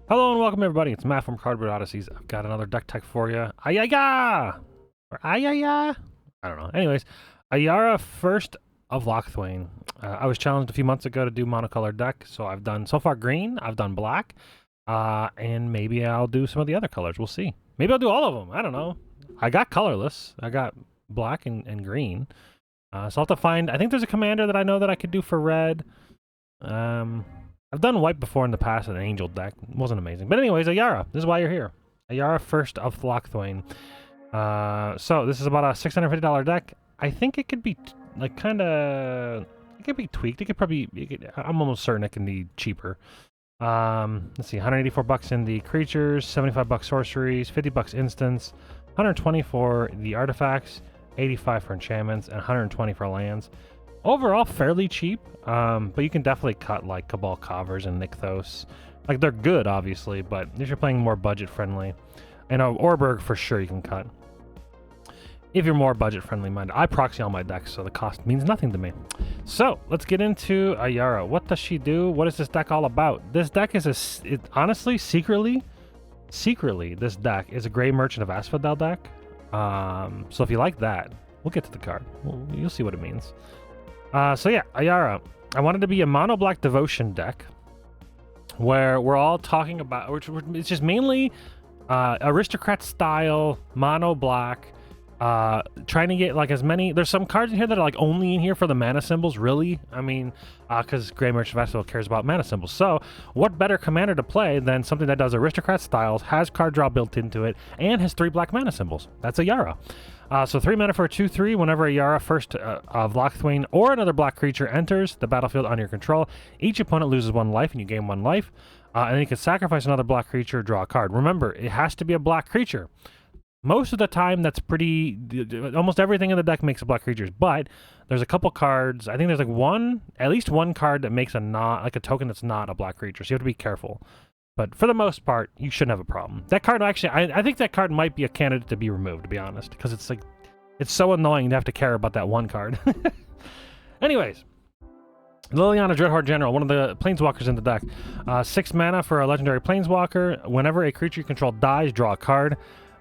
Hello and welcome everybody, it's Matt from Cardboard Odysseys. I've got another deck tech for you. Ayaya! Or Ayaya? I don't know. Anyways, Ayara first of Lockthwain. I was challenged a few months ago to do monocolored deck, so I've done so far green, I've done black, and maybe I'll do some of the other colors. We'll see. Maybe I'll do all of them. I don't know. I got colorless. I got black and green. So I'll have to find, I think there's a commander that I know that I could do for red. I've done white before in the past in an angel deck. It wasn't amazing. But anyways, Ayara. This is why you're here. Ayara first of Lockthwain. So this is about a $650 deck. I think it could be like it could be tweaked. It could probably, I'm almost certain it can be cheaper. Let's see, 184 bucks in the creatures, 75 bucks sorceries, 50 bucks instants, 120 for the artifacts, 85 for enchantments, and 120 for lands. Overall, fairly cheap, but you can definitely cut like Cabal Covers and Nykthos. Like, they're good, obviously, but if you're playing more budget-friendly, and Orberg for sure you can cut. If you're more budget-friendly minded. I proxy all my decks, so the cost means nothing to me. So, let's get into Ayara. What does she do? What is this deck all about? This deck is honestly, secretly, this deck is a Grey Merchant of Asphodel deck. So if you like that, we'll get to the card. You'll see what it means. So yeah, Ayara. I wanted to be a mono black devotion deck where we're all talking about, it's just mainly aristocrat style, mono black, trying to get like as many, there's some cards in here that are like only in here for the mana symbols, really. I mean, because Grey Merchant of Asphodel cares about mana symbols. So what better commander to play than something that does aristocrat styles, has card draw built into it, and has 3 black mana symbols? That's Ayara. So 3 mana for a 2/3. Whenever Ayara first of Lockthwain or another black creature enters the battlefield under your control, each opponent loses 1 life and you gain 1 life. And then you can sacrifice another black creature, draw a card. Remember, it has to be a black creature. Most of the time, that's almost everything in the deck makes a black creatures, but there's a couple cards. I think there's like at least one card that makes a token that's not a black creature. So you have to be careful. But for the most part, you shouldn't have a problem. That card actually, I think that card might be a candidate to be removed, to be honest, because it's so annoying to have to care about that one card. Anyways, Liliana Dreadhorde General, one of the planeswalkers in the deck. 6 mana for a legendary planeswalker. Whenever a creature you control dies, draw a card.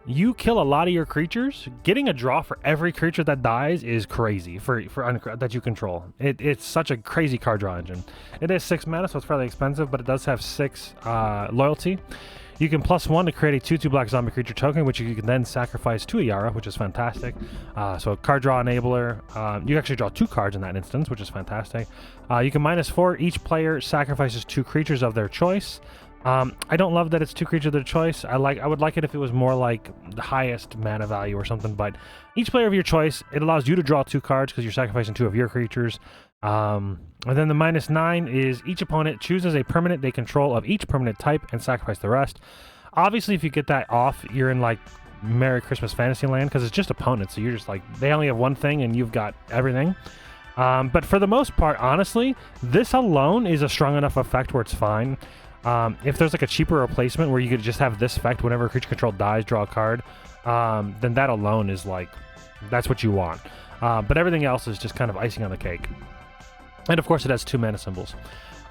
You kill a lot of your creatures. Getting a draw for every creature that dies is crazy for that you control. It's such a crazy card draw engine. It is 6 mana, so it's fairly expensive, but it does have 6 loyalty. You can +1 to create a 2/2 black zombie creature token, which you can then sacrifice to Ayara, which is fantastic. So card draw enabler. You actually draw 2 cards in that instance, which is fantastic. You can -4. Each player sacrifices 2 creatures of their choice. I don't love that it's 2 creatures of their choice. I would like it if it was more like the highest mana value or something, but each player of your choice, it allows you to draw 2 cards because you're sacrificing 2 of your creatures. And then the -9 is each opponent chooses a permanent they control of each permanent type and sacrifice the rest. Obviously, if you get that off, you're in like Merry Christmas Fantasyland, because it's just opponents, so you're just like, they only have one thing and you've got everything. But for the most part, honestly, this alone is a strong enough effect where it's fine. If there's like a cheaper replacement where you could just have this effect whenever a creature control dies, draw a card, then that alone is like, that's what you want. But everything else is just kind of icing on the cake. And of course it has 2 mana symbols.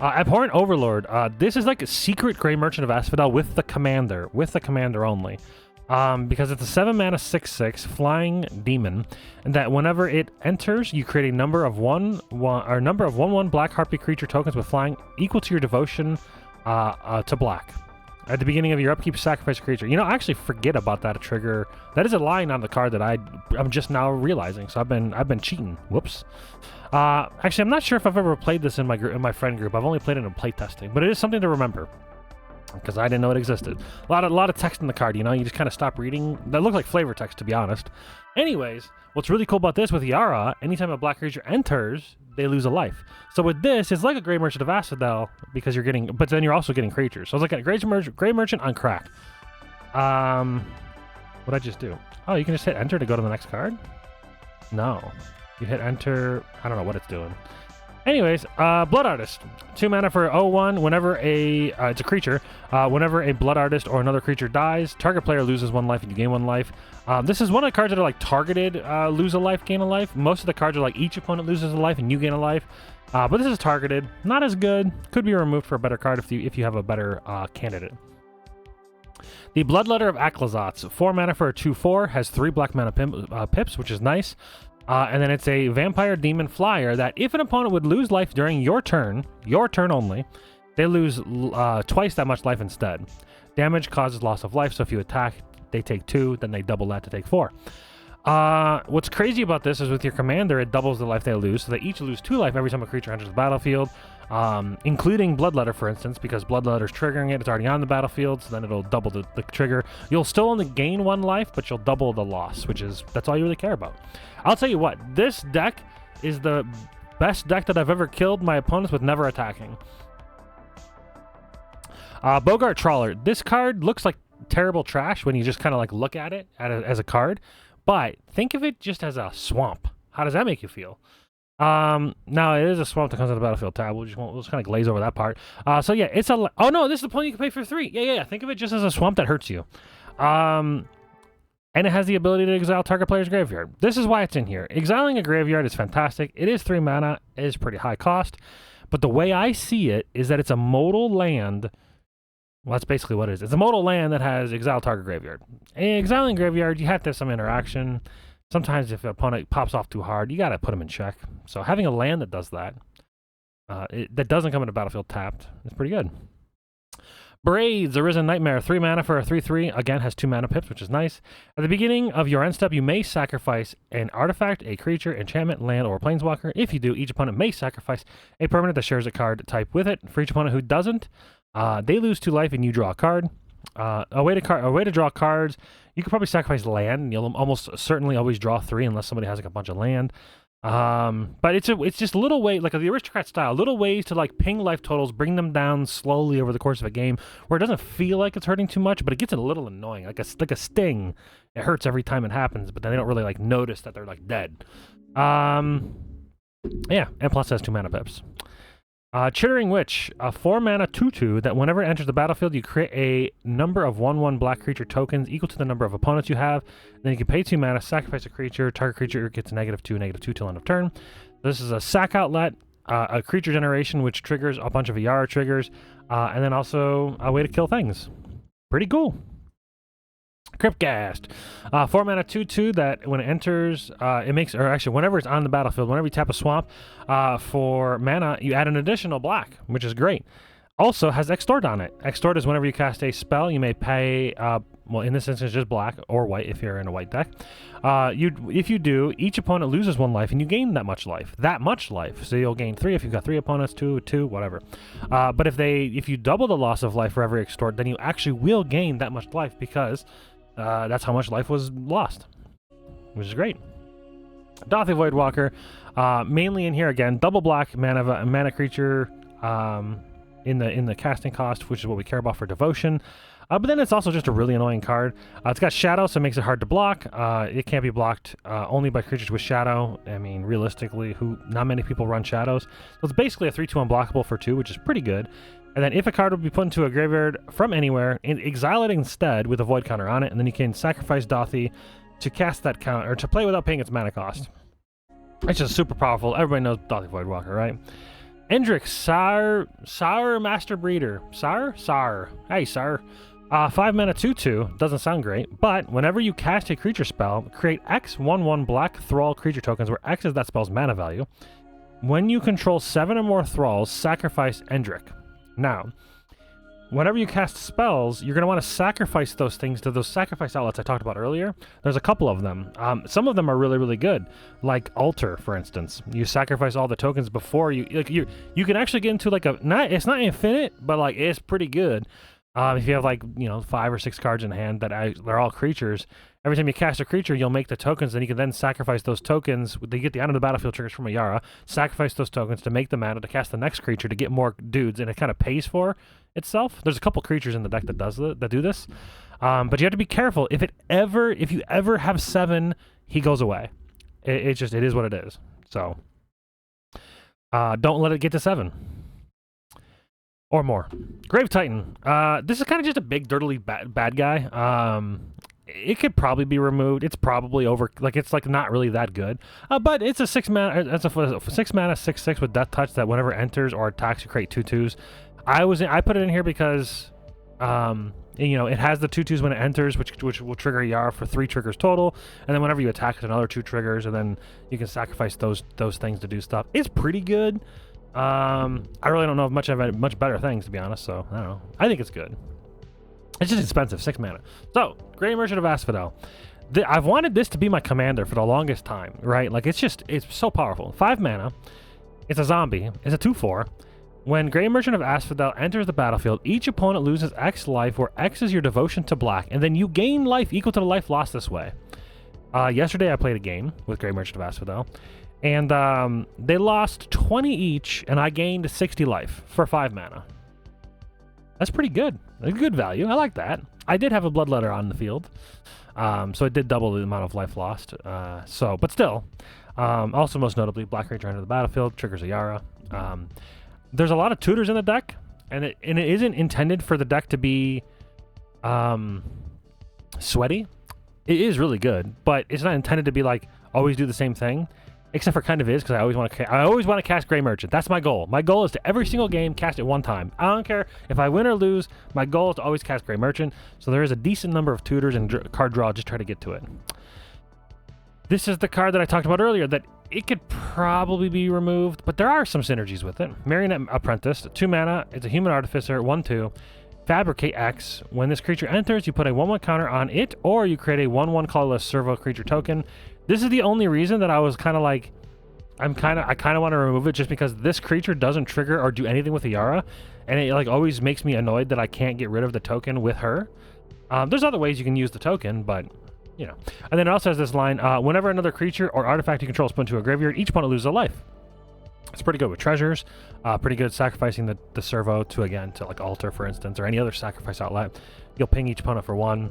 Abhorrent Overlord. This is like a secret Grey Merchant of Asphodel with the commander only. Because it's a 7 mana 6/6 flying demon, and that whenever it enters, you create a number of 1/1 black harpy creature tokens with flying equal to your devotion to black. At the beginning of your upkeep, sacrifice a creature. You know, I actually forget about that trigger. That is a line on the card that I'm just now realizing. So I've been cheating. Whoops. Actually, I'm not sure if I've ever played this in my friend group. I've only played it in playtesting, but it is something to remember because I didn't know it existed. A lot of text in the card. You know, you just kind of stop reading. That looked like flavor text, to be honest. Anyways, what's really cool about this with Ayara, anytime a black creature enters, they lose a life. So with this, it's like a Grey Merchant of Asphodel because you're getting, but then you're also getting creatures. So it's like a Grey Merchant on crack. What'd I just do? Oh, you can just hit enter to go to the next card? No. You hit enter, I don't know what it's doing. Anyways, Blood Artist. 2 mana for 0/1. Whenever it's a creature. Whenever a Blood Artist or another creature dies, target player loses 1 life and you gain 1 life. This is one of the cards that are like targeted lose a life, gain a life. Most of the cards are like each opponent loses a life and you gain a life. But this is targeted. Not as good. Could be removed for a better card if you have a better candidate. The Bloodletter of Aclazotz, 4 mana for a 2/4, has 3 black mana pips, which is nice. And then it's a vampire demon flyer that if an opponent would lose life during your turn only, they lose twice that much life instead. Damage causes loss of life, so if you attack, they take 2, then they double that to take 4. What's crazy about this is with your commander, it doubles the life they lose, so they each lose 2 life every time a creature enters the battlefield, including Bloodletter, for instance, because Bloodletter's triggering it, it's already on the battlefield, so then it'll double the trigger. You'll still only gain 1 life, but you'll double the loss, that's all you really care about. I'll tell you what, this deck is the best deck that I've ever killed my opponents with never attacking. Bogart Trawler. This card looks like terrible trash when you just kind of like look at it as a card, but think of it just as a swamp. How does that make you feel? Now it is a swamp that comes on the battlefield tab. We'll just kind of glaze over that part. So yeah, it's a. Oh no, this is the point you can pay for 3. Yeah. Think of it just as a swamp that hurts you. And it has the ability to exile target player's graveyard. This is why it's in here. Exiling a graveyard is fantastic. It is 3 mana. It is pretty high cost. But the way I see it is that it's a modal land. Well, that's basically what it is. It's a modal land that has exile target graveyard. And exiling graveyard, you have to have some interaction. Sometimes if an opponent pops off too hard, you got to put them in check. So having a land that does that, that doesn't come into battlefield tapped, is pretty good. Braids, Arisen Nightmare, 3 mana for a 3/3. Again, has 2 mana pips, which is nice. At the beginning of your end step, you may sacrifice an artifact, a creature, enchantment, land, or planeswalker. If you do, each opponent may sacrifice a permanent that shares a card type with it. For each opponent who doesn't, they lose 2 life and you draw a card. A way to draw cards, you could probably sacrifice land, and you'll almost certainly always draw 3 unless somebody has like a bunch of land. But it's just little way, like the aristocrat style, little ways to like ping life totals, bring them down slowly over the course of a game, where it doesn't feel like it's hurting too much, but it gets a little annoying, like a sting. It hurts every time it happens, but then they don't really like notice that they're like dead. Yeah, and plus it has 2 mana pips. Chittering Witch, a 4 mana 2/2 that whenever it enters the battlefield, you create a number of 1/1 black creature tokens equal to the number of opponents you have. Then you can pay 2 mana, sacrifice a creature, target creature gets -2/-2 till end of turn. This is a sack outlet, a creature generation which triggers a bunch of Ayara triggers, and then also a way to kill things. Pretty cool. Cryptghast, 4 mana 2/2 that when it enters, it makes, or actually whenever it's on the battlefield, whenever you tap a swamp for mana, you add an additional black, which is great. Also has Extort on it. Extort is whenever you cast a spell, you may pay, well in this instance just black or white if you're in a white deck. If you do, each opponent loses 1 life and you gain that much life. So you'll gain 3 if you've got 3 opponents, 2, whatever. But if you double the loss of life for every Extort, then you actually will gain that much life because that's how much life was lost, which is great. Dauthi Voidwalker, mainly in here again, double black mana creature in the casting cost, which is what we care about for devotion. But then it's also just a really annoying card. It's got shadow, so it makes it hard to block. It can't be blocked only by creatures with shadow. I mean, realistically, not many people run shadows. So it's basically a 3/2 unblockable for 2, which is pretty good. And then if a card would be put into a graveyard from anywhere, exile it instead with a void counter on it, and then you can sacrifice Dauthi to cast that counter, or to play without paying its mana cost. It's just super powerful. Everybody knows Dauthi Voidwalker, right? Endrick, Sar Master Breeder. Sar. Hey, Sar. 5 mana 2/2. Doesn't sound great, but whenever you cast a creature spell, create X 1/1 black Thrall creature tokens, where X is that spell's mana value. When you control 7 or more Thralls, sacrifice Endrick. Now, whenever you cast spells, you're going to want to sacrifice those things to those sacrifice outlets I talked about earlier. There's a couple of them. Some of them are really, really good, like Altar, for instance. You sacrifice all the tokens before you can actually get into like it's not infinite, but like it's pretty good. If you have like 5 or 6 cards in hand they're all creatures. Every time you cast a creature, you'll make the tokens, and you can then sacrifice those tokens. They get the out of the battlefield triggers from Ayara. Sacrifice those tokens to make the mana to cast the next creature to get more dudes, and it kind of pays for itself. There's a couple creatures in the deck that do this, but you have to be careful. If you ever have 7, he goes away. It is what it is. So don't let it get to 7 or more. Grave Titan. This is kind of just a big dirtily bad guy. It could probably be removed. It's probably over. It's not really that good. But it's a 6 mana. It's a 6 mana 6/6 with Death Touch that whenever enters or attacks, you create 2/2s. I put it in here because And, you know, it has the tutors when it enters, which will trigger Ayara for 3 triggers total, and then whenever you attack, it's another 2 triggers, and then you can sacrifice those things to do stuff. It's pretty good. I really don't know of much better things, to be honest, so I don't know. I think it's good. It's just expensive, 6 mana. So, Great Merchant of Asphodel. I've wanted this to be my commander for the longest time, right? Like, it's so powerful. 5 mana. It's a zombie. It's a 2/4. When Great Merchant of Asphodel enters the battlefield, each opponent loses X life, where X is your devotion to black, and then you gain life equal to the life lost this way. Yesterday, I played a game with Great Merchant of Asphodel, and they lost 20 each, and I gained 60 life for 5 mana. That's pretty good. A good value. I like that. I did have a Bloodletter on the field, so it did double the amount of life lost. But still, also most notably, black creature enters the battlefield, triggers Ayara. There's a lot of tutors in the deck, and it isn't intended for the deck to be sweaty. It is really good, but it's not intended to be like always do the same thing, except for kind of is, because I always want to cast Grey Merchant. That's my goal. My goal is to every single game cast it 1 time. I don't care if I win or lose. My goal is to always cast Grey Merchant. So there is a decent number of tutors and card draw. Just try to get to it. This is the card that I talked about earlier that it could probably be removed, but there are some synergies with it. Marionette Apprentice, 2 mana. It's a Human Artificer, 1/2. Fabricate X. When this creature enters, you put a 1/1 counter on it, or you create a 1/1 colorless servo creature token. This is the only reason that I was kind of like, I kind of want to remove it, just because this creature doesn't trigger or do anything with Ayara, and it like always makes me annoyed that I can't get rid of the token with her. There's other ways you can use the token, but you know. And then it also has this line, whenever another creature or artifact you control is put into a graveyard, each opponent loses a life. It's pretty good with treasures. Pretty good sacrificing the servo to like altar, for instance, or any other sacrifice outlet. You'll ping each opponent for 1.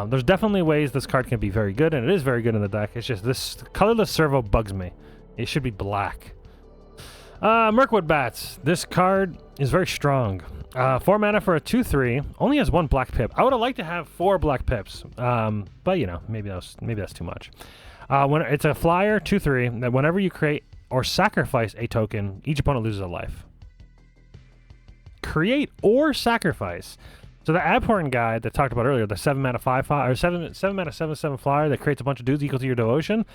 There's definitely ways this card can be very good, and it is very good in the deck. It's just this colorless servo bugs me. It should be black. Mirkwood Bats. This card is very strong. 4 mana for a 2/3. Only has 1 black pip. I would have liked to have 4 black pips, but you know, maybe that's too much. When it's a flyer 2/3, that whenever you create or sacrifice a token, each opponent loses a life. Create or sacrifice. So the Abhorrent guy that talked about earlier, the 7 mana 5/5 or 7 mana 7/7 flyer that creates a bunch of dudes equal to your devotion.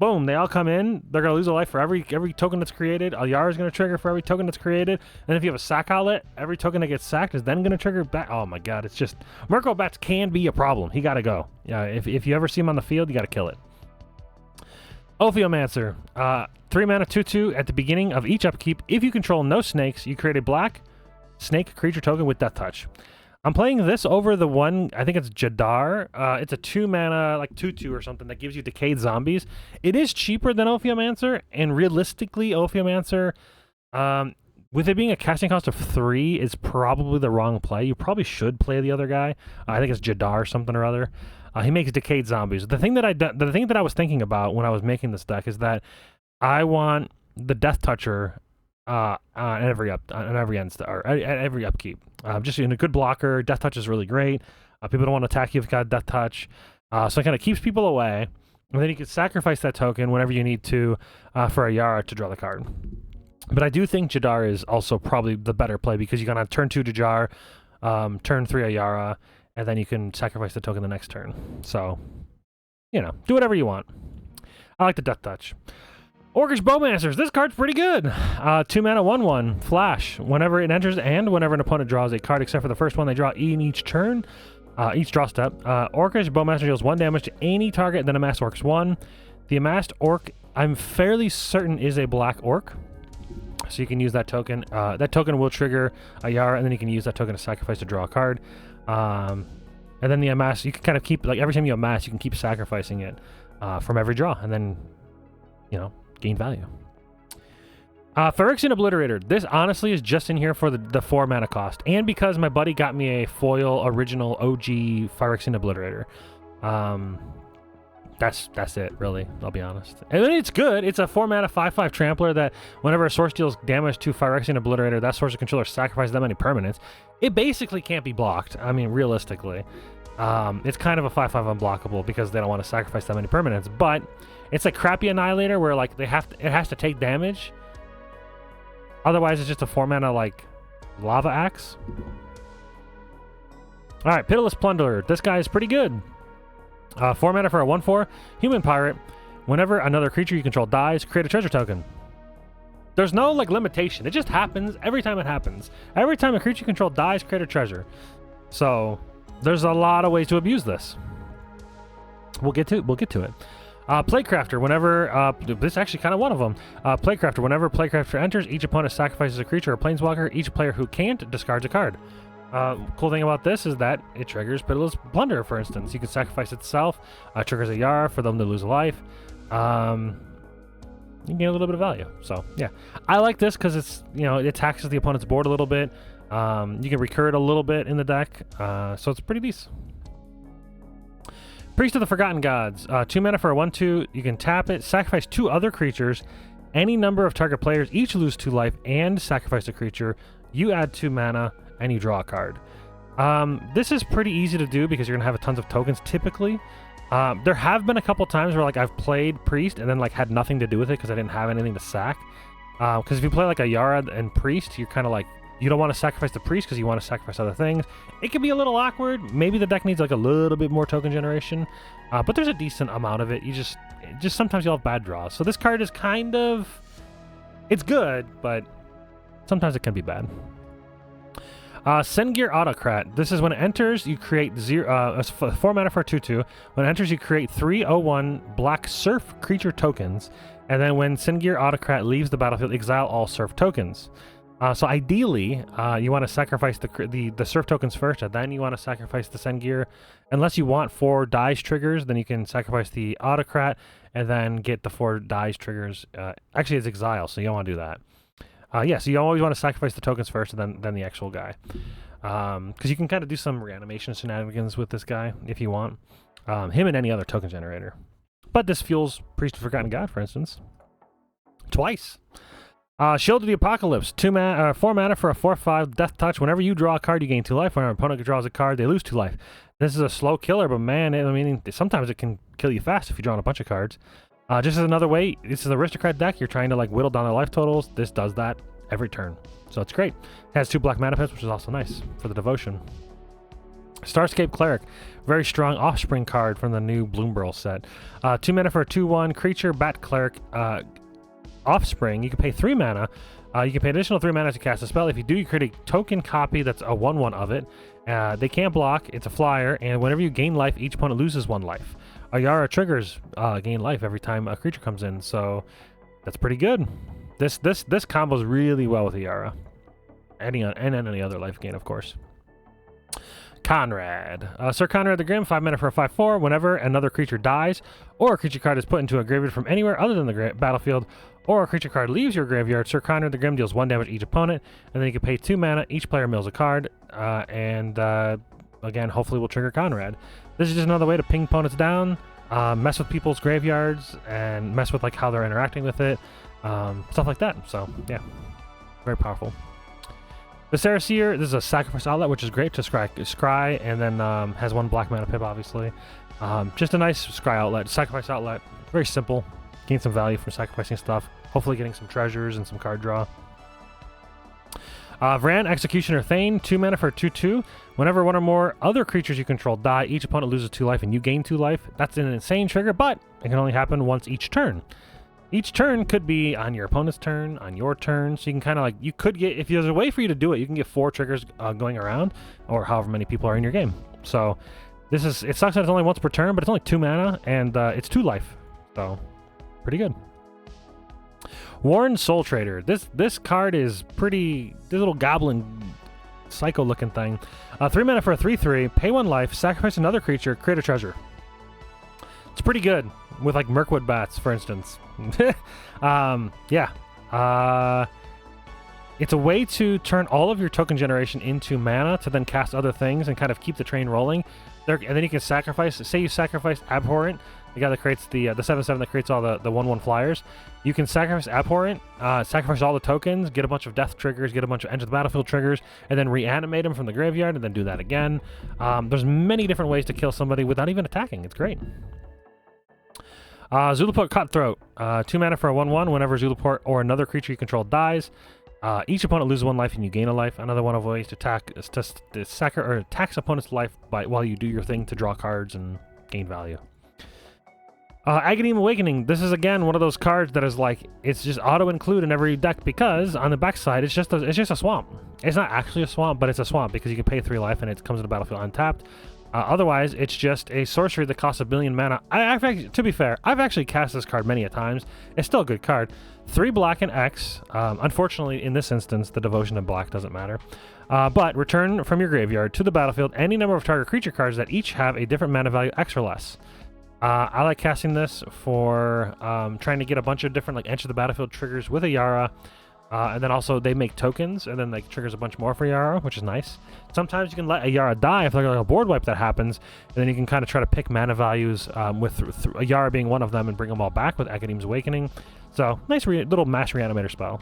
Boom, they all come in. They're going to lose a life for every token that's created. Ayara is going to trigger for every token that's created. And if you have a sack outlet, every token that gets sacked is then going to trigger back. Oh my god, it's just... Mirkwood Bats can be a problem. He got to go. Yeah, if you ever see him on the field, you got to kill it. Ophiomancer. 3 mana 2/2 at the beginning of each upkeep. If you control no snakes, you create a black snake creature token with Death Touch. I'm playing this over the one, I think it's Jadar. It's a 2 mana, like 2/2 or something, that gives you Decayed Zombies. It is cheaper than Ophiomancer, and realistically, Ophiomancer, with it being a casting cost of 3, is probably the wrong play. You probably should play the other guy. I think it's Jadar something or other. He makes Decayed Zombies. The thing that I was thinking about when I was making this deck is that I want the Death Toucher at every upkeep. Just in a good blocker. Death Touch is really great. People don't want to attack you if you've got Death Touch. So it kind of keeps people away. And then you can sacrifice that token whenever you need to for Ayara to draw the card. But I do think Jadar is also probably the better play, because you're going to turn 2 Jadar, turn 3 Ayara, and then you can sacrifice the token the next turn. So, you know, do whatever you want. I like the Death Touch. Orcish Bowmancers. This card's pretty good. 2 mana 1/1 flash. Whenever it enters and whenever an opponent draws a card, except for the first one they draw in each turn, each draw step. Orcish Bowmaster deals 1 damage to any target, then Amass Orcs 1. The Amassed Orc, I'm fairly certain, is a black orc. So you can use that token. That token will trigger Ayara, and then you can use that token to sacrifice to draw a card. And then the Amass, you can kind of keep, like, every time you amass, you can keep sacrificing it from every draw, and then, you know, gain value. Phyrexian Obliterator. This honestly is just in here for the 4 mana cost, and because my buddy got me a foil original OG Phyrexian Obliterator. That's it, really. I'll be honest. And then it's good. It's a 4 mana 5/5 trampler that whenever a source deals damage to Phyrexian Obliterator, that source's controller sacrifices that many permanents. It basically can't be blocked. I mean, realistically. It's kind of a 5/5 unblockable because they don't want to sacrifice that many permanents, but it's a crappy Annihilator where, like, it has to take damage. Otherwise, it's just a 4 mana, like, Lava Axe. All right, Pitiless Plunderer. This guy is pretty good. 4 mana for a 1/4 human pirate. Whenever another creature you control dies, create a treasure token. There's no like limitation. It just happens every time it happens. Every time a creature you control dies, create a treasure. So there's a lot of ways to abuse this. We'll get to it. Playcrafter. Whenever this is actually kind of one of them. Playcrafter. Whenever Playcrafter enters, each opponent sacrifices a creature or planeswalker. Each player who can't discards a card. Cool thing about this is that it triggers Pitiless Plunderer, for instance. You can sacrifice itself, triggers Ayara for them to lose a life. You get a little bit of value. So, yeah. I like this because it's, you know, it taxes the opponent's board a little bit. You can recur it a little bit in the deck. So it's pretty decent. Priest of the Forgotten Gods. 2 mana for a 1/2. You can tap it, sacrifice 2 other creatures. Any number of target players each lose 2 life and sacrifice a creature. You add 2 mana and you draw a card. This is pretty easy to do because you're going to have tons of tokens typically. There have been a couple times where like I've played Priest and then like had nothing to do with it because I didn't have anything to sack. Because if you play like Ayara and Priest, you're kind of like, you don't want to sacrifice the Priest because you want to sacrifice other things. It can be a little awkward. Maybe the deck needs like a little bit more token generation. But there's a decent amount of it. You just sometimes you'll have bad draws. So this card is kind of, it's good, but sometimes it can be bad. Sengir Autocrat. This is when it enters, you create 4 mana for a 2/2. When it enters, you create 3/01 black surf creature tokens. And then when Sengir Autocrat leaves the battlefield, exile all surf tokens. So ideally, you want to sacrifice the surf tokens first, and then you want to sacrifice the Sengir. Unless you want 4 dice triggers, then you can sacrifice the Autocrat and then get the 4 dice triggers. Actually, it's exile, so you don't want to do that. Yeah, so you always want to sacrifice the tokens first, and then the actual guy. Because you can kind of do some reanimation shenanigans with this guy if you want. Him and any other token generator. But this fuels Priest of Forgotten God, for instance. Twice. Shield of the Apocalypse. 4 mana for a 4/5 Death Touch. Whenever you draw a card, you gain 2 life. When an opponent draws a card, they lose 2 life. This is a slow killer, but man, I mean, sometimes it can kill you fast if you draw a bunch of cards. Just as another way, this is an Aristocrat deck. You're trying to like whittle down their life totals. This does that every turn. So it's great. It has 2 black mana pits, which is also nice for the devotion. Starscape Cleric. Very strong Offspring card from the new Bloomburl set. 2 mana for a 2/1 creature, Bat Cleric. Offspring, you can pay 3 mana. You can pay additional 3 mana to cast a spell. If you do, you create a token copy that's a 1/1 of it. They can't block. It's a flyer, and whenever you gain life, each opponent loses 1 life. Ayara triggers gain life every time a creature comes in, so that's pretty good. This combos really well with Ayara. And any other life gain, of course. Conrad. Sir Conrad the Grim, 5 mana for a 5/4. Whenever another creature dies, or a creature card is put into a graveyard from anywhere other than the battlefield, or a creature card leaves your graveyard, Sir Conrad the Grim deals 1 damage to each opponent, and then you can pay 2 mana. Each player mills a card, again, hopefully we'll trigger Conrad. This is just another way to ping opponents down, mess with people's graveyards, and mess with like how they're interacting with it, stuff like that. So yeah, very powerful. The Saraseer, this is a sacrifice outlet, which is great to scry, and then has 1 black mana pip, obviously. Just a nice scry outlet, sacrifice outlet. Very simple. Gain some value from sacrificing stuff. Hopefully getting some treasures and some card draw. Vran, Executioner Thane, 2 mana for a 2/2. Whenever 1 or more other creatures you control die, each opponent loses 2 life and you gain 2 life. That's an insane trigger, but it can only happen once each turn. Each turn could be on your opponent's turn, on your turn, so you can kind of like, you could get, if there's a way for you to do it, you can get 4 triggers going around, or however many people are in your game. So this is, it sucks that it's only once per turn, but it's only 2 mana, and it's 2 life, so pretty good. Warren Soul Trader. This card is pretty, this little goblin psycho looking thing. 3 mana for a 3/3, pay 1 life, sacrifice another creature, create a treasure. It's pretty good with like Mirkwood Bats, for instance. Yeah. It's a way to turn all of your token generation into mana to then cast other things and kind of keep the train rolling. And then you can sacrifice, say you sacrifice Abhorrent, the guy that creates the 7/7 that creates all the 1/1 flyers. You can sacrifice Abhorrent, sacrifice all the tokens, get a bunch of death triggers, get a bunch of enter the battlefield triggers, and then reanimate them from the graveyard, and then do that again. There's many different ways to kill somebody without even attacking. It's great. Zulaport Cutthroat. 2 mana for a 1/1. Whenever Zulaport or another creature you control dies, Each opponent loses 1 life and you gain a life. Another one of ways to attack is to attacks opponent's life while you do your thing to draw cards and gain value. Aghanim Awakening. This is again one of those cards that is like it's just auto include in every deck because on the backside it's just a swamp. It's not actually a swamp, but it's a swamp because you can pay 3 life and it comes to the battlefield untapped. Otherwise, it's just a sorcery that costs 1 billion mana. To be fair, I've actually cast this card many a times. It's still a good card. 3 black and X. Unfortunately, in this instance, the devotion in black doesn't matter. But return from your graveyard to the battlefield any number of target creature cards that each have a different mana value X or less. I like casting this for trying to get a bunch of different like enter the battlefield triggers with Ayara. And then also they make tokens, and then like triggers a bunch more for Ayara, which is nice. Sometimes you can let Ayara die if there's like a board wipe that happens, and then you can kind of try to pick mana values with Ayara being one of them and bring them all back with Aghanim's Awakening. So nice little mass reanimator spell.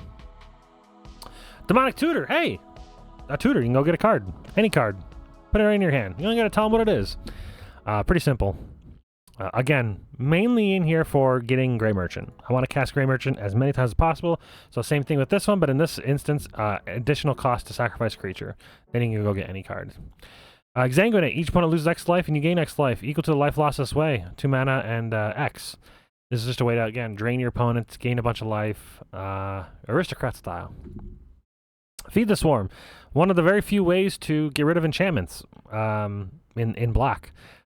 Demonic Tutor. Hey, a tutor. You can go get a card, any card, put it right in your hand. You only got to tell them what it is. Pretty simple. Again, mainly in here for getting Grey Merchant. I want to cast Grey Merchant as many times as possible. So same thing with this one, but in this instance, additional cost to sacrifice a creature. Then you can go get any card. Exsanguinate. Each opponent loses X life and you gain X life, equal to the life lost this way. 2 mana and X. This is just a way to, again, drain your opponents, gain a bunch of life. Aristocrat style. Feed the Swarm. One of the very few ways to get rid of enchantments in black.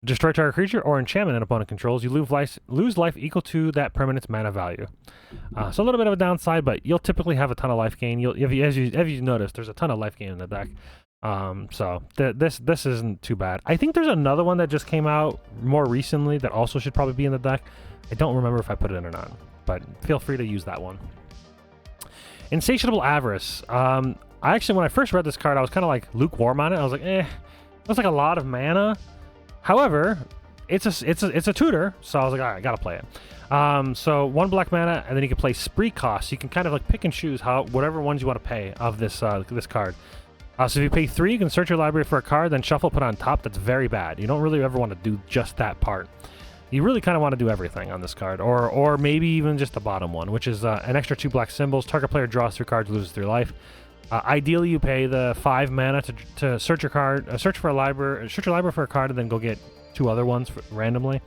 Destroy target creature or enchantment an opponent controls. You lose life equal to that permanent's mana value. So a little bit of a downside, but you'll typically have a ton of life gain. As you notice, there's a ton of life gain in the deck. So this isn't too bad. I think there's another one that just came out more recently that also should probably be in the deck. I don't remember if I put it in or not, but feel free to use that one. Insatiable Avarice. I actually, when I first read this card, I was kind of like lukewarm on it. I was like, that's like a lot of mana. However, it's a tutor, so I was like, all right, I gotta play it. So 1 black mana, and then you can play spree costs. You can kind of like pick and choose whatever ones you want to pay of this this card. So if you pay 3, you can search your library for a card, then shuffle, put on top. That's very bad. You don't really ever want to do just that part. You really kind of want to do everything on this card, or maybe even just the bottom one, which is an extra 2 black symbols. Target player draws 3 cards, loses 3 life. Ideally, you pay the 5 mana to search your card, search your library for a card, and then go get 2 other ones randomly.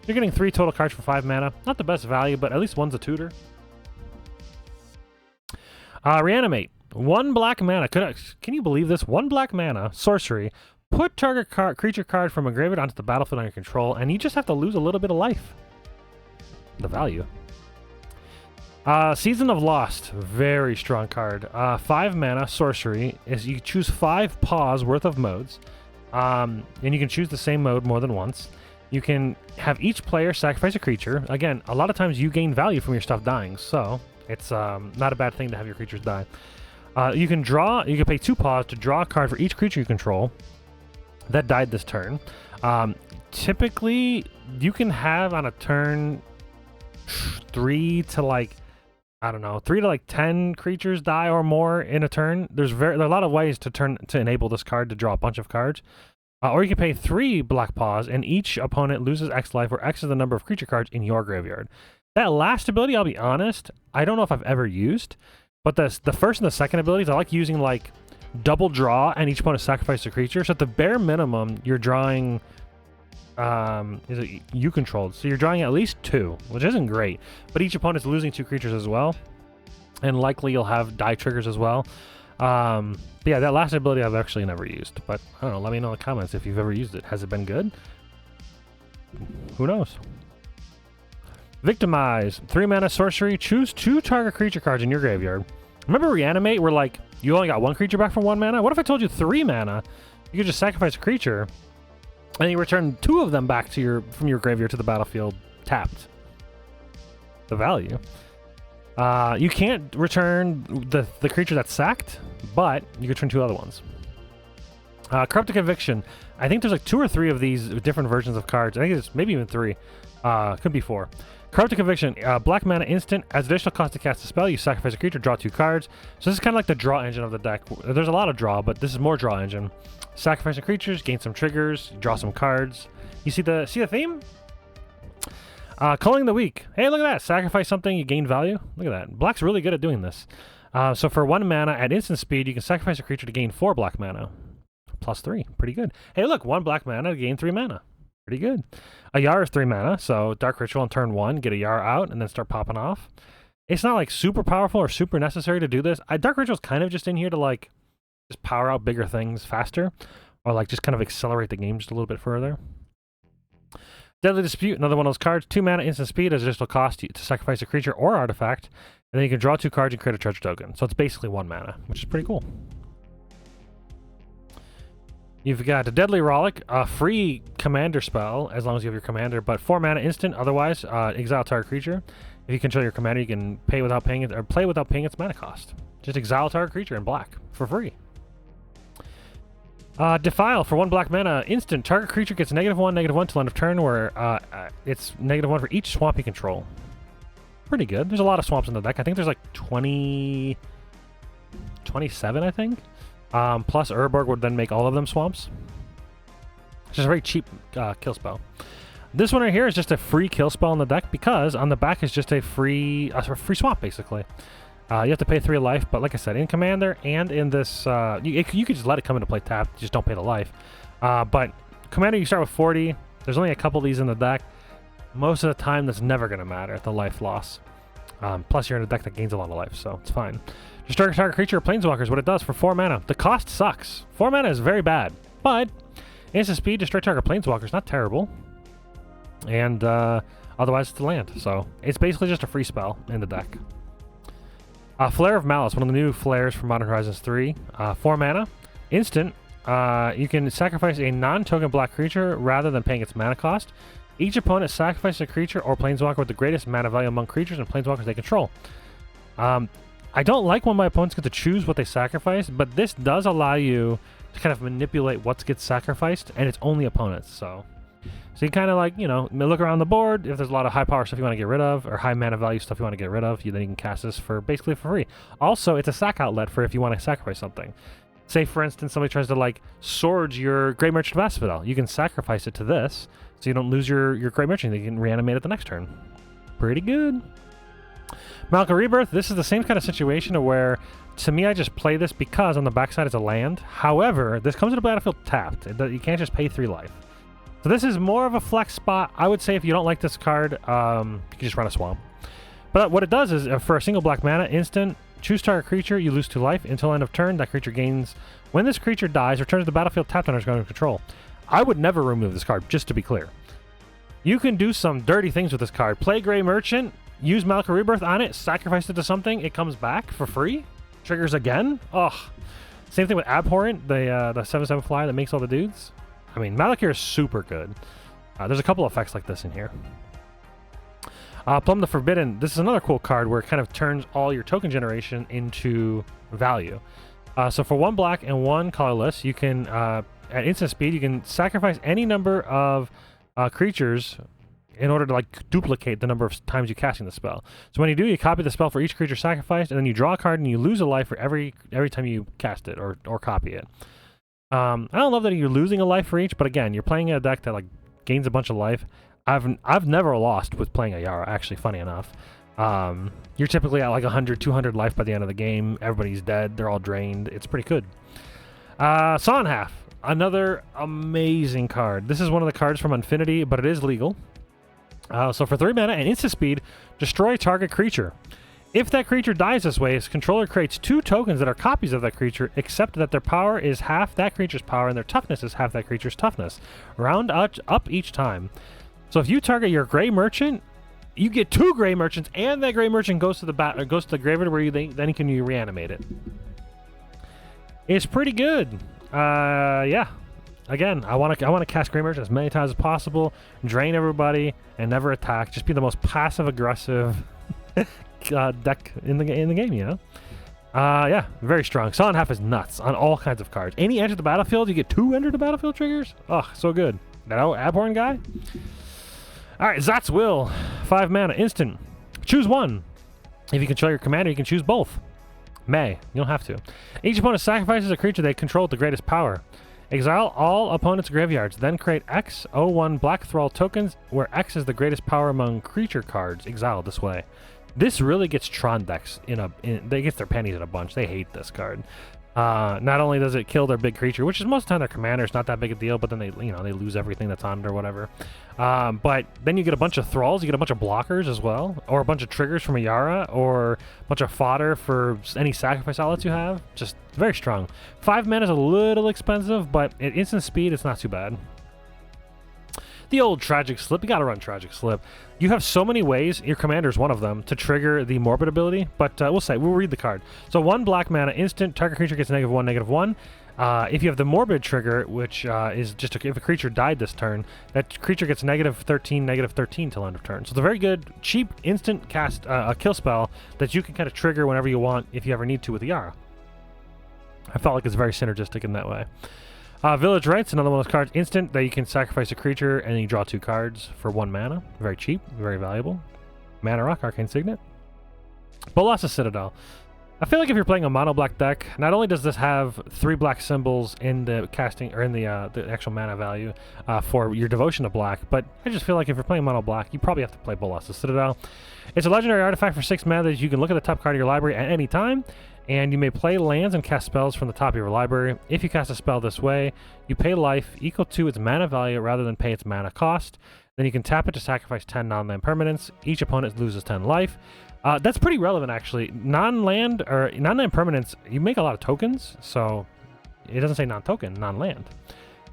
You're getting 3 total cards for 5 mana. Not the best value, but at least one's a tutor. Reanimate. 1 black mana. Can you believe this? 1 black mana sorcery. Put target creature card from a graveyard onto the battlefield under your control, and you just have to lose a little bit of life. The value. Season of Lost, very strong card. 5 mana, sorcery, is you choose 5 paws worth of modes, and you can choose the same mode more than once. You can have each player sacrifice a creature. Again, a lot of times you gain value from your stuff dying, so it's not a bad thing to have your creatures die. You can pay 2 paws to draw a card for each creature you control that died this turn. Typically, you can have on a turn 3 to like, I don't know, 3 to like 10 creatures die or more in a turn. There are a lot of ways to enable this card to draw a bunch of cards. Or you can pay 3 black paws, and each opponent loses X life, where X is the number of creature cards in your graveyard. That last ability, I'll be honest, I don't know if I've ever used, but the first and the second abilities, I like using like double draw, and each opponent sacrifices a creature. So at the bare minimum, you're drawing. Is it you controlled? So you're drawing at least 2, which isn't great. But each opponent's losing 2 creatures as well, and likely you'll have die triggers as well. But yeah, that last ability I've actually never used. But I don't know. Let me know in the comments if you've ever used it. Has it been good? Who knows? Victimize. 3 mana sorcery. Choose 2 target creature cards in your graveyard. Remember Reanimate, where like you only got 1 creature back from 1 mana? What if I told you 3 mana? You could just sacrifice a creature, and you return 2 of them back from your graveyard to the battlefield tapped. The value. You can't return the creature that's sacked, but you can return 2 other ones. Corrupted Conviction. I think there's like 2 or 3 of these different versions of cards. I think it's maybe even 3. Could be 4. Corrupted Conviction. Black mana instant. As additional cost to cast a spell, you sacrifice a creature, draw 2 cards. So this is kind of like the draw engine of the deck. There's a lot of draw, but this is more draw engine. Sacrifice some creatures, gain some triggers, draw some cards. You see the theme? Culling the Weak. Hey, look at that. Sacrifice something, you gain value. Look at that. Black's really good at doing this. So for 1 mana at instant speed, you can sacrifice a creature to gain 4 black mana. +3, pretty good. Hey, look, 1 black mana to gain 3 mana. Pretty good. Ayara is 3 mana, so Dark Ritual on turn 1, get Ayara out, and then start popping off. It's not like super powerful or super necessary to do this. Dark Ritual's kind of just in here to like just power out bigger things faster, or like just kind of accelerate the game just a little bit further. Deadly Dispute, another one of those cards. 2 mana instant speed as additional cost to sacrifice a creature or artifact, and then you can draw 2 cards and create a treasure token. So it's basically 1 mana, which is pretty cool. You've got a Deadly Rollick, a free commander spell, as long as you have your commander, but 4 mana instant, otherwise, exile target creature. If you control your commander, you can pay without paying it, or play without paying its mana cost. Just exile target creature in black, for free. Defile, for 1 black mana, instant, target creature gets -1/-1 till end of turn, where it's -1 for each swamp you control. Pretty good. There's a lot of swamps in the deck. I think there's like 27, I think. Plus Urborg would then make all of them swamps. It's just a very cheap kill spell. This one right here is just a free kill spell in the deck because on the back is just a free swamp, basically. You have to pay 3 life, but like I said, in Commander and in this, you could just let it come into play tapped, just don't pay the life. But Commander, you start with 40. There's only a couple of these in the deck. Most of the time, that's never going to matter, the life loss. Plus, you're in a deck that gains a lot of life, so it's fine. Destroy target creature or planeswalker is what it does for 4 mana. The cost sucks. 4 mana is very bad, but instant speed, destroy target planeswalker is not terrible. And otherwise, it's land. So it's basically just a free spell in the deck. Flare of Malice, one of the new flares from Modern Horizons 3. 4 mana, instant. You can sacrifice a non-token black creature rather than paying its mana cost. Each opponent sacrifices a creature or planeswalker with the greatest mana value among creatures and planeswalkers they control. I don't like when my opponents get to choose what they sacrifice, but this does allow you to kind of manipulate what gets sacrificed, and it's only opponents, so you kind of like, you know, look around the board. If there's a lot of high power stuff you want to get rid of, or high mana value stuff you want to get rid of, then you can cast this for basically for free. Also, it's a sack outlet for if you want to sacrifice something. Say, for instance, somebody tries to like sword your Grey Merchant of Asphodel. You can sacrifice it to this, so you don't lose your Grey Merchant. You can reanimate it the next turn. Pretty good. Malka Rebirth, this is the same kind of situation where, to me, I just play this because on the backside it's a land. However, this comes to the battlefield tapped. You can't just pay 3 life. So this is more of a flex spot. I would say if you don't like this card, you can just run a swamp. But what it does is, for a single black mana, instant, choose target creature, you lose 2 life. Until end of turn, that creature gains. When this creature dies, returns to the battlefield tapped under its going to control. I would never remove this card, just to be clear. You can do some dirty things with this card. Play Grey Merchant, use Malka Rebirth on it, sacrifice it to something, it comes back for free, triggers again. Ugh. Same thing with Abhorrent, the 7/7 fly that makes all the dudes. I mean, Malakir is super good. There's a couple effects like this in here. Plumb the Forbidden. This is another cool card where it kind of turns all your token generation into value. So for 1 black and 1 colorless, you can, at instant speed, you can sacrifice any number of creatures in order to like duplicate the number of times you're casting the spell. So when you do, you copy the spell for each creature sacrificed, and then you draw a card and you lose a life for every time you cast it or copy it. I don't love that you're losing a life for each, but again, you're playing a deck that like gains a bunch of life. I've never lost with playing Ayara, actually, funny enough. You're typically at like 100, 200 life by the end of the game. Everybody's dead. They're all drained. It's pretty good. Saw in Half, another amazing card. This is one of the cards from Infinity, but it is legal. So for 3 mana and instant speed, destroy target creature. If that creature dies this way, its controller creates 2 tokens that are copies of that creature, except that their power is half that creature's power and their toughness is half that creature's toughness. Round up each time. So if you target your Grey Merchant, you get 2 Grey Merchants, and that Grey Merchant goes to the graveyard where then can you reanimate it. It's pretty good. Yeah. Again, I want to cast Grey Merchant as many times as possible, drain everybody, and never attack. Just be the most passive-aggressive deck in the game, you know? Yeah, very strong. Saw in Half is nuts on all kinds of cards. Any enter the battlefield, you get 2 enter the battlefield triggers? Oh, so good. That Abhorrent guy? Alright, Zat's Will. 5 mana, instant. Choose 1. If you control your commander, you can choose both. You don't have to. Each opponent sacrifices a creature they control with the greatest power. Exile all opponents' graveyards, then create X01 Black Thrall tokens, where X is the greatest power among creature cards exiled this way. This really gets Tron decks they get their pennies in a bunch. They hate this card. Not only does it kill their big creature, which is most of the time their commander, it's not that big a deal, but then they lose everything that's on it or whatever. But then you get a bunch of thralls, you get a bunch of blockers as well, or a bunch of triggers from Ayara, or a bunch of fodder for any sacrifice outlets you have. Just very strong. 5 mana is a little expensive, but at instant speed, it's not too bad. The old Tragic Slip. You gotta run Tragic Slip. You have so many ways, your commander's one of them, to trigger the Morbid ability, but we'll read the card. So 1 black mana, instant, target creature gets -1/-1. If you have the Morbid trigger, which is just if a creature died this turn, that creature gets -13/-13 till end of turn. So it's a very good, cheap, instant cast a kill spell that you can kind of trigger whenever you want if you ever need to with Ayara. I felt like it's very synergistic in that way. Village Rites, another one of those cards, instant, that you can sacrifice a creature and then you draw 2 cards for 1 mana. Very cheap, very valuable. Mana Rock, Arcane Signet. Bolas's Citadel. I feel like if you're playing a mono black deck, not only does this have 3 black symbols in the casting or in the actual mana value for your devotion to black, but I just feel like if you're playing mono black, you probably have to play Bolas's Citadel. It's a legendary artifact for 6 mana that you can look at the top card of your library at any time. And you may play lands and cast spells from the top of your library. If you cast a spell this way, you pay life equal to its mana value rather than pay its mana cost. Then you can tap it to sacrifice 10 non-land permanents. Each opponent loses 10 life. That's pretty relevant, actually. Non-land or non-land permanents, you make a lot of tokens, so it doesn't say non-token, non-land.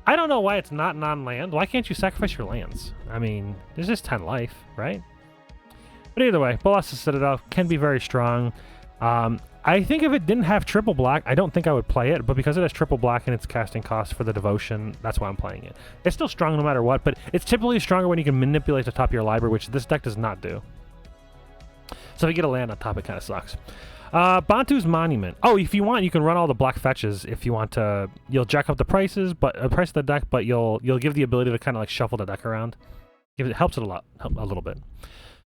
I don't know why it's not non-land. Why can't you sacrifice your lands? I mean, there's just 10 life, right? But either way, Bolas's Citadel can be very strong. I think if it didn't have triple black, I don't think I would play it, but because it has triple black and its casting cost for the devotion, that's why I'm playing it. It's still strong no matter what, but it's typically stronger when you can manipulate the top of your library, which this deck does not do. So if you get a land on top, it kind of sucks. Bantu's Monument. Oh, if you want, you can run all the black fetches if you want to. You'll jack up the prices, but price of the deck, but you'll give the ability to kind of like shuffle the deck around. It helps it a little bit.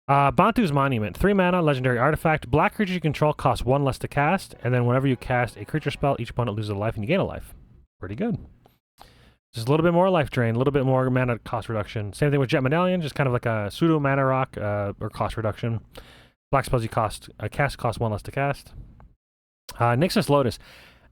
Bantu's Monument, 3 mana, legendary artifact. Black creature you control costs 1 less to cast, and then whenever you cast a creature spell, each opponent loses a life and you gain a life. Pretty good. Just a little bit more life drain, a little bit more mana cost reduction. Same thing with Jet Medallion, just kind of like a pseudo mana rock or cost reduction. Black spells you cast 1 less to cast. Nixus Lotus.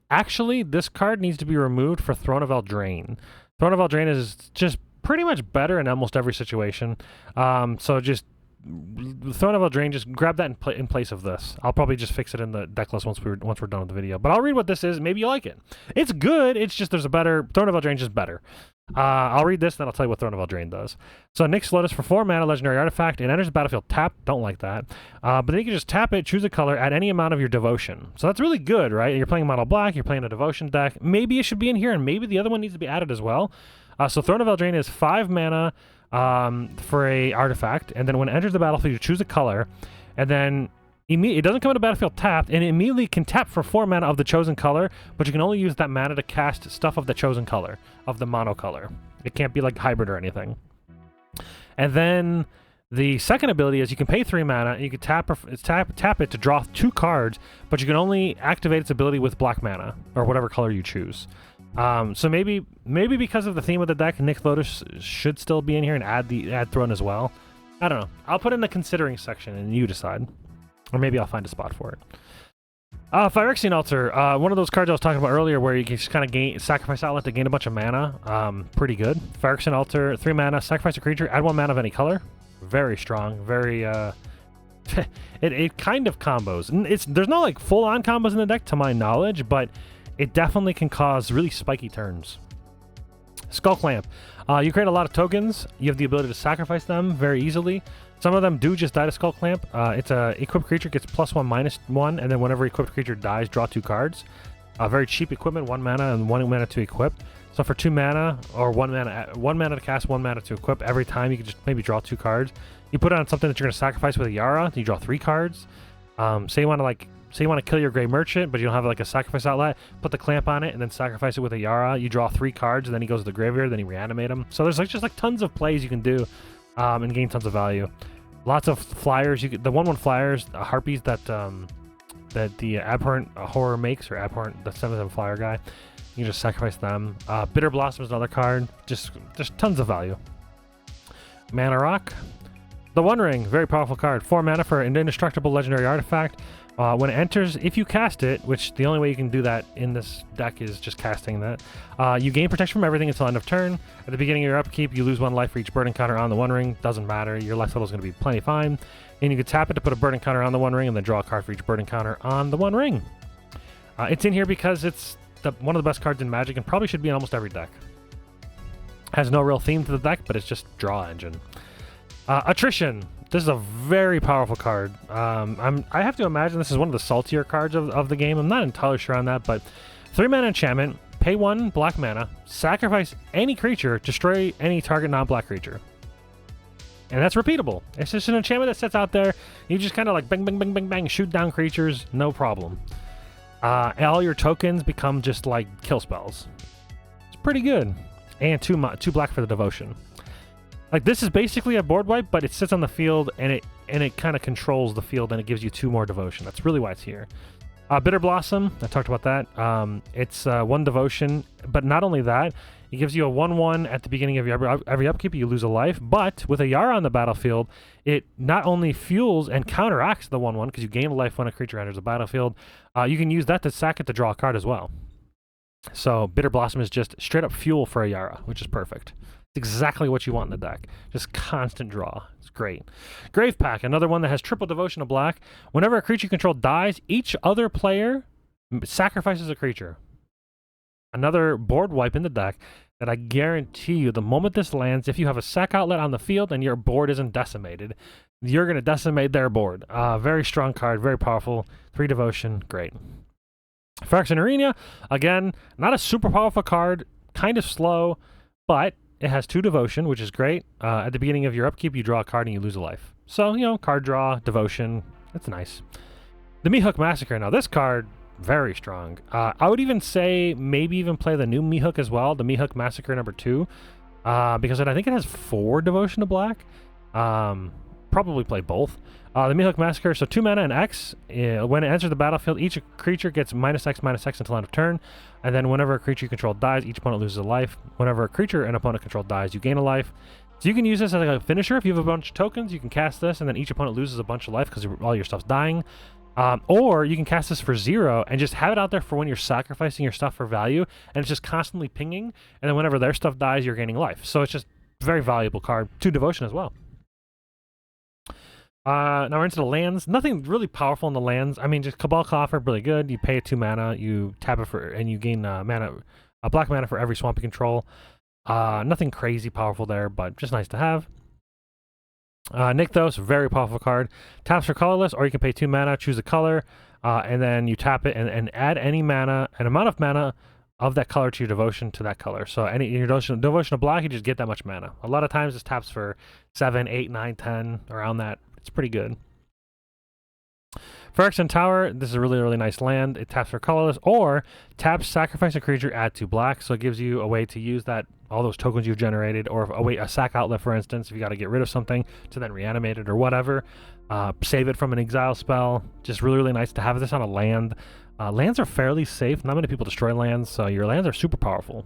Actually, this card needs to be removed for Throne of Eldraine. Throne of Eldraine is just pretty much better in almost every situation. So just Throne of Eldraine, just grab that in place of this. I'll probably just fix it in the deck list once we're done with the video. But I'll read what this is. Maybe you like it. It's good. It's just there's a better Throne of Eldraine, just better. I'll read this, then I'll tell you what Throne of Eldraine does. So Nixus Lotus for 4 mana, legendary artifact. It enters the battlefield tapped. Don't like that. But then you can just tap it, choose a color, add any amount of your devotion. So that's really good, right? You're playing mono black. You're playing a devotion deck. Maybe it should be in here, and maybe the other one needs to be added as well. So Throne of Eldraine is 5 mana. For a artifact, and then when it enters the battlefield, you choose a color, and then it doesn't come into battlefield tapped, and it immediately can tap for 4 mana of the chosen color, but you can only use that mana to cast stuff of the chosen color, of the mono color. It can't be like hybrid or anything. And then the second ability is you can pay 3 mana, and you can tap it to draw 2 cards, but you can only activate its ability with black mana, or whatever color you choose. So maybe because of the theme of the deck, Nixus Lotus should still be in here and add Throne as well. I don't know. I'll put it in the considering section and you decide. Or maybe I'll find a spot for it. Phyrexian Altar, one of those cards I was talking about earlier where you can just kind of sacrifice outlet to gain a bunch of mana. Pretty good. Phyrexian Altar, 3 mana, sacrifice a creature, add 1 mana of any color. Very strong, very it kind of combos. There's no like full-on combos in the deck to my knowledge, but it definitely can cause really spiky turns. Skull Clamp. You create a lot of tokens. You have the ability to sacrifice them very easily. Some of them do just die to Skull Clamp. It's a equipped creature gets +1/-1, and then whenever equipped creature dies, draw 2 cards. Very cheap equipment, 1 mana and 1 mana to equip. So for 2 mana or 1 mana to cast, 1 mana to equip, every time you can just maybe draw 2 cards. You put it on something that you're going to sacrifice with Ayara, you draw 3 cards. Say you want to kill your Grey Merchant, but you don't have like a sacrifice outlet, put the clamp on it and then sacrifice it with Ayara. You draw 3 cards and then he goes to the graveyard, then you reanimate him. So there's just tons of plays you can do and gain tons of value. Lots of flyers. The 1/1 flyers, harpies that the Abhorrent Horror makes, or Abhorrent, the 7/7 flyer guy. You can just sacrifice them. Bitter Blossom is another card. Just tons of value. Mana Rock. The One Ring, very powerful card. 4 mana for an indestructible legendary artifact. When it enters, if you cast it, which the only way you can do that in this deck is just casting that, you gain protection from everything until end of turn. At the beginning of your upkeep, you lose 1 life for each burn encounter on the One Ring. Doesn't matter. Your life total is going to be plenty fine. And you can tap it to put a burn encounter on the One Ring and then draw a card for each burn encounter on the One Ring. It's in here because it's one of the best cards in Magic and probably should be in almost every deck. Has no real theme to the deck, but it's just draw engine. Attrition. This is a very powerful card. I have to imagine this is one of the saltier cards of the game. I'm not entirely sure on that, but 3 mana enchantment, pay 1 black mana, sacrifice any creature, destroy any target non-black creature. And that's repeatable. It's just an enchantment that sits out there. You just kind of like bang, bang, bang, bang, bang, shoot down creatures, no problem. All your tokens become just like kill spells. It's pretty good. And 2 black for the devotion. Like, this is basically a board wipe, but it sits on the field and it kind of controls the field and it gives you 2 more devotion. That's really why it's here. Bitter Blossom, I talked about that. It's 1 devotion, but not only that, it gives you a 1/1 at the beginning of every upkeep. You lose a life, but with Ayara on the battlefield, it not only fuels and counteracts the 1/1 because you gain a life when a creature enters the battlefield. You can use that to sack it to draw a card as well. So Bitter Blossom is just straight up fuel for Ayara, which is perfect. Exactly what you want in the deck. Just constant draw. It's great. Grave Pack, another one that has triple devotion of black. Whenever a creature you control dies, each other player sacrifices a creature. Another board wipe in the deck that I guarantee you, the moment this lands, if you have a sack outlet on the field and your board isn't decimated, you're going to decimate their board. Very strong card, very powerful. 3 devotion, great. Phyrexian Arena, again, not a super powerful card, kind of slow, but it has 2 devotion, which is great. At the beginning of your upkeep, you draw a card and you lose a life. So, you know, card draw, devotion, that's nice. The Meathook Massacre. Now, this card, very strong. I would even say maybe even play the new Meathook as well, the Meathook Massacre number 2, because I think it has 4 devotion to black. Probably play both. The Meathook Massacre, so 2 mana and X. When it enters the battlefield, each creature gets -X until end of turn. And then whenever a creature you control dies, each opponent loses a life. Whenever a creature an opponent controlled dies, you gain a life. So you can use this as like a finisher. If you have a bunch of tokens, you can cast this, and then each opponent loses a bunch of life because all your stuff's dying. Or you can cast this for 0 and just have it out there for when you're sacrificing your stuff for value, and it's just constantly pinging. And then whenever their stuff dies, you're gaining life. So it's just a very valuable card. 2 devotion as well. Now we're into the lands. Nothing really powerful in the lands. I mean, just Cabal Coffer, really good. You pay it 2 mana, you tap it for, and you gain black mana for every swamp you control. Nothing crazy powerful there, but just nice to have. Nykthos, very powerful card. Taps for colorless, or you can pay 2 mana, choose a color, and then you tap it and add any mana, an amount of mana of that color to your devotion to that color. So your devotion of black, you just get that much mana. A lot of times this taps for 7, 8, 9, 10, around that. It's pretty good. Phyrexian Tower, this is a really, really nice land. It taps for colorless, or taps, sacrifice a creature, add 2 black. So it gives you a way to use all those tokens you've generated, or a sack outlet, for instance, if you got to get rid of something to then reanimate it or whatever. Save it from an exile spell. Just really, really nice to have this on a land. Lands are fairly safe. Not many people destroy lands, so your lands are super powerful.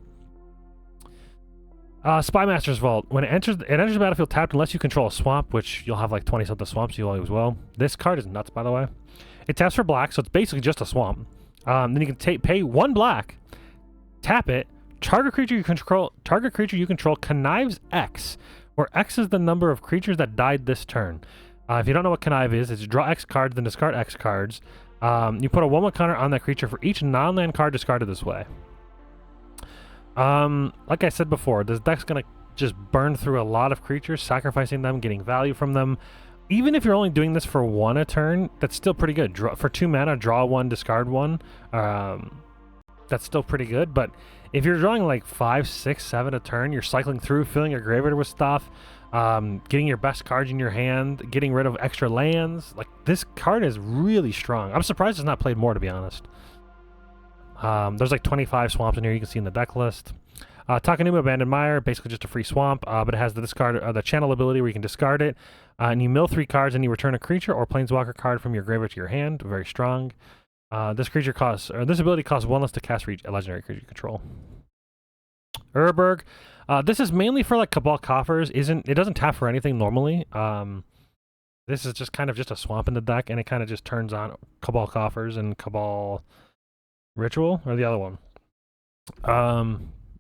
Spymaster's Vault. When it enters the battlefield tapped unless you control a swamp, which you'll have like 20-something swamps, you always will. This card is nuts, by the way. It taps for black, so it's basically just a swamp. Then you can pay 1 black, tap it, target creature you control connives X, where X is the number of creatures that died this turn. If you don't know what connive is, it's draw X cards, then discard X cards. You put a 1/1 counter on that creature for each non-land card discarded this way. Like I said before, this deck's gonna just burn through a lot of creatures, sacrificing them, getting value from them. Even if you're only doing this for 1 a turn, that's still pretty good. For 2 mana, draw 1, discard 1. That's still pretty good. But if you're drawing like 5, 6, 7 a turn, you're cycling through, filling your graveyard with stuff, getting your best cards in your hand, getting rid of extra lands. Like, this card is really strong. I'm surprised it's not played more, to be honest. There's like 25 swamps in here you can see in the deck list. Takenuma Abandoned Mire, basically just a free swamp, but it has the channel ability where you can discard it, and you mill 3 cards and you return a creature or planeswalker card from your graveyard to your hand. Very strong. This ability costs 1 less to cast for each legendary creature you control. Urberg. This is mainly for like Cabal Coffers. It doesn't tap for anything normally. This is just kind of just a swamp in the deck, and it kind of just turns on Cabal Coffers and Cabal Ritual, or the other one.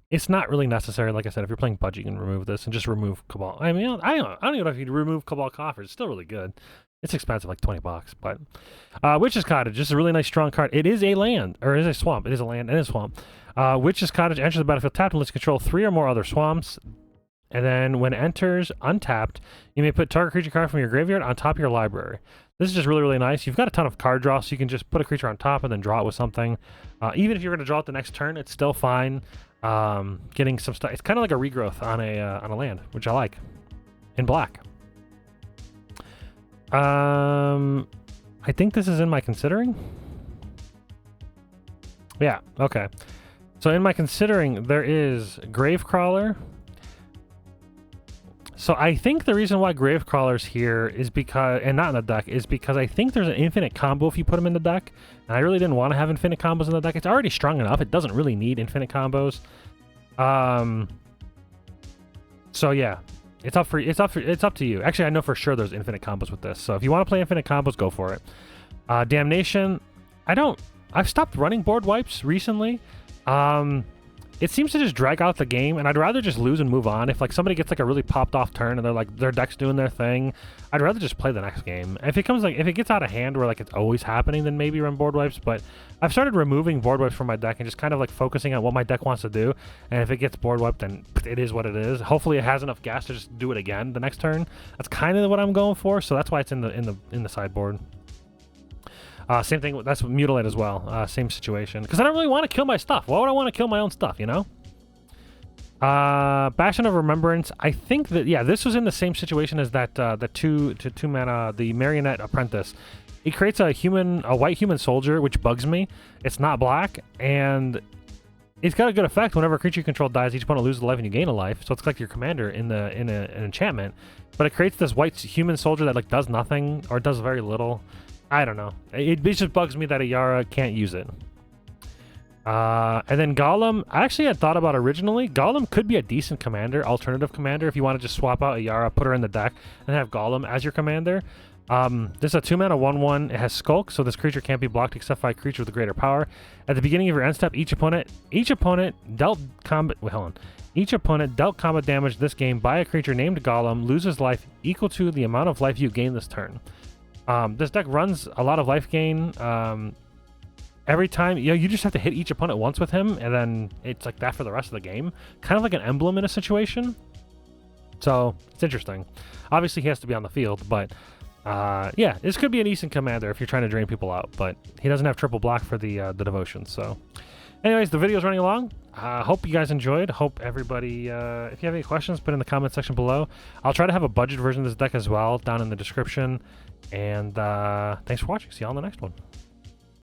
It's not really necessary. Like I said, if you're playing Budget, you can remove this and just remove Cabal. I mean, I don't even know if you'd remove Cabal Coffers. It's still really good. It's expensive, like $20, but Witch's Cottage, just a really nice strong card. It is a land, or it is a swamp. It is a land and a swamp. Witch's Cottage enters the battlefield tapped and lets you control 3 or more other swamps. And then when it enters untapped, you may put target creature card from your graveyard on top of your library. This is just really, really nice. You've got a ton of card draw, so you can just put a creature on top and then draw it with something. Even if you're going to draw it the next turn, it's still fine. Getting some stuff. It's kind of like a regrowth on a land, which I like. In black. I think this is in my considering. Yeah, okay. So in my considering, there is Gravecrawler. So I think the reason why Gravecrawler's here is because, and not in the deck, is because I think there's an infinite combo if you put them in the deck. And I really didn't want to have infinite combos in the deck. It's already strong enough. It doesn't really need infinite combos. So yeah, it's up to you. Actually, I know for sure there's infinite combos with this. So if you want to play infinite combos, go for it. Damnation, I've stopped running board wipes recently. It seems to just drag out the game, and I'd rather just lose and move on. If like somebody gets like a really popped off turn and they're like their deck's doing their thing, I'd rather just play the next game. If it gets out of hand where like it's always happening, then maybe run board wipes. But I've started removing board wipes from my deck and just kind of like focusing on what my deck wants to do. And if it gets board wiped, then it is what it is. Hopefully it has enough gas to just do it again the next turn. That's kind of what I'm going for. So that's why it's in the sideboard. Same thing, that's Mutilate as well. Same situation. Because I don't really want to kill my stuff. Why would I want to kill my own stuff, you know? Bastion of Remembrance. I think that, yeah, this was in the same situation as that, the two mana, the Marionette Apprentice. It creates a white human soldier, which bugs me. It's not black, and it's got a good effect. Whenever a creature you control dies, each opponent loses a life and you gain a life. So it's like your commander in an enchantment. But it creates this white human soldier that like does nothing, or does very little. I don't know. It just bugs me that Ayara can't use it. And then Golem, I actually had thought about originally. Golem could be a decent commander, alternative commander, if you want to just swap out Ayara, put her in the deck, and have Golem as your commander. This is a 2-mana 1/1. It has Skulk, so this creature can't be blocked except by a creature with a greater power. At the beginning of your end step, each opponent dealt combat damage this game by a creature named Golem loses life equal to the amount of life you gain this turn. This deck runs a lot of life gain. Every time, you just have to hit each opponent once with him, and then it's like that for the rest of the game. Kind of like an emblem in a situation. So, it's interesting. Obviously, he has to be on the field, but yeah, this could be a decent commander if you're trying to drain people out, but he doesn't have triple block for the devotion, so... Anyways, the video's running along. Hope you guys enjoyed. Hope everybody, if you have any questions, put in the comment section below. I'll try to have a budget version of this deck as well down in the description. And thanks for watching. See you all in the next one.